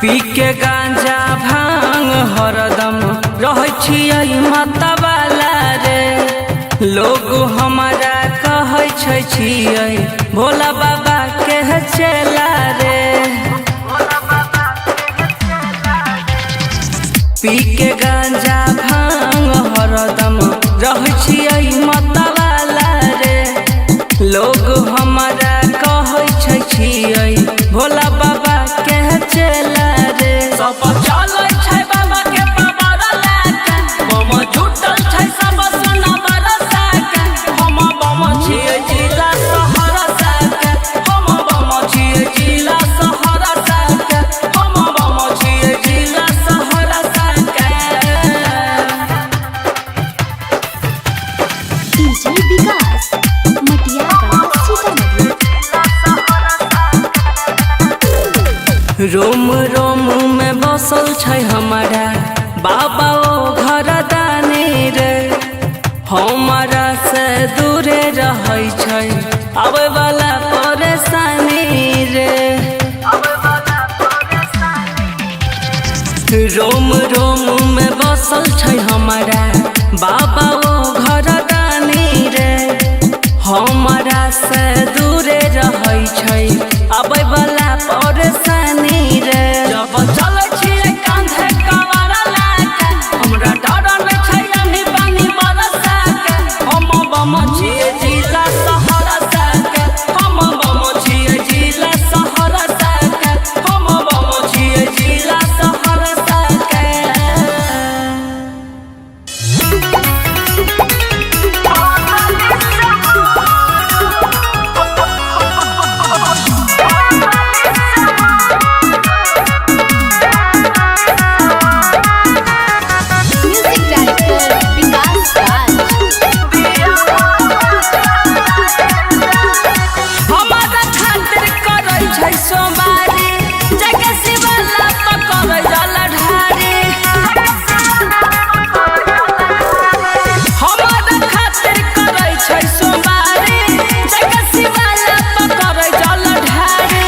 पी के गांजा भांग हरदम रहै छियै मतवाला रे। लोग हमारा कहै छियै भोला बाबा के चेला रे। पी के गांजा भांग हरदम रहै छियै मतवाला रे। लोग हमारा कहै छियै भोला बाबा के चेला रे। सब चलै छै बाबा के पावर लाके, बम जुटल छै सब सोना बरसा के। हम बम छियै जिला सहरसा के, हम बम छियै जिला सहरसा के, हम बम छियै जिला सहरसा के। डीजे विकास मटियारा सीतामढ़ी। रोम रोम में बसल छै हमारा बाबा ओ घर दानी रे। हमारा से दूरे रहै छै आबै वाला परेशानी रे। रोम रोम में बसल छै हमारा बाबा ओ घर दानी रे। हमारा से दूरे रहै छै आबै वाला परेशानी रे। जब चलै छियै कांधे कवरा लाके, हमरा डर नै छै अभी पानी बरसा के। हम बम छियै जिला सहरसा के, हम बम छियै जिला सहरसा के, हम बम छियै जिला सहरसा के। म्यूजिक डायरेक्टर विकास राज। हमारा खातिर करै छै सोमवारी, जगे शिवाला तो करै जल ढारी। हमारा खातिर करै छै सोमवारी, जगे शिवाला तो करै जल ढारी।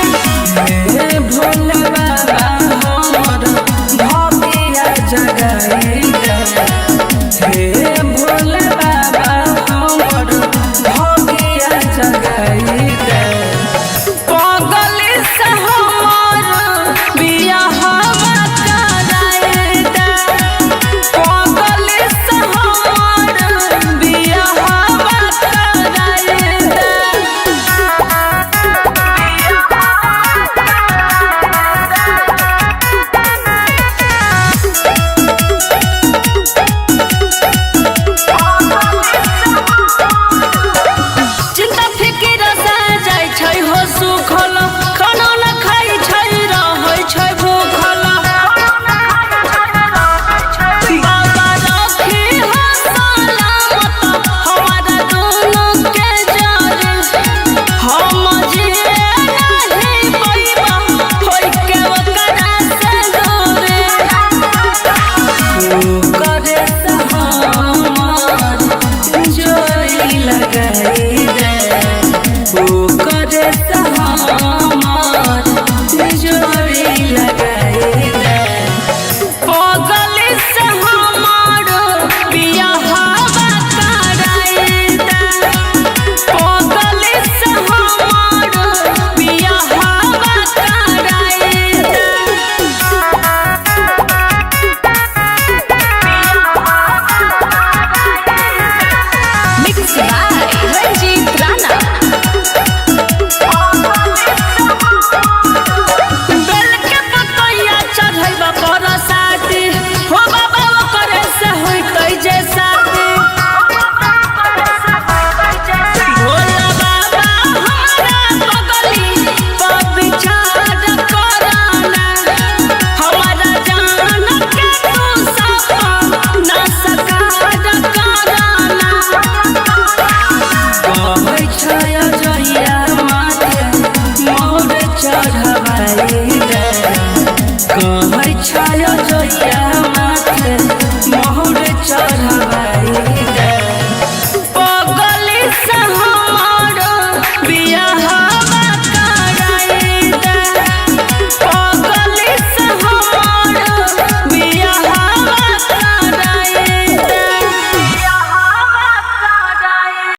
हे भोला बाबा हमर भगिया जगाई रे। हे भोला बाबा हमर भगिया जगाई रे। पगली से हमर बियाहवा कराई दे। पगली से हमर बियाहवा कराई दे। चिंता फिकिर से जाइ छै हो सुखल, खाना न खाइ छै रहै छै भूखल। बाबा रखी हो सलामत हमारा दोनों के जारी। हम जिए नहीं पैबा होय के ओकरा से दूरी। करे से हमर जोड़ी लगाई रे। करे से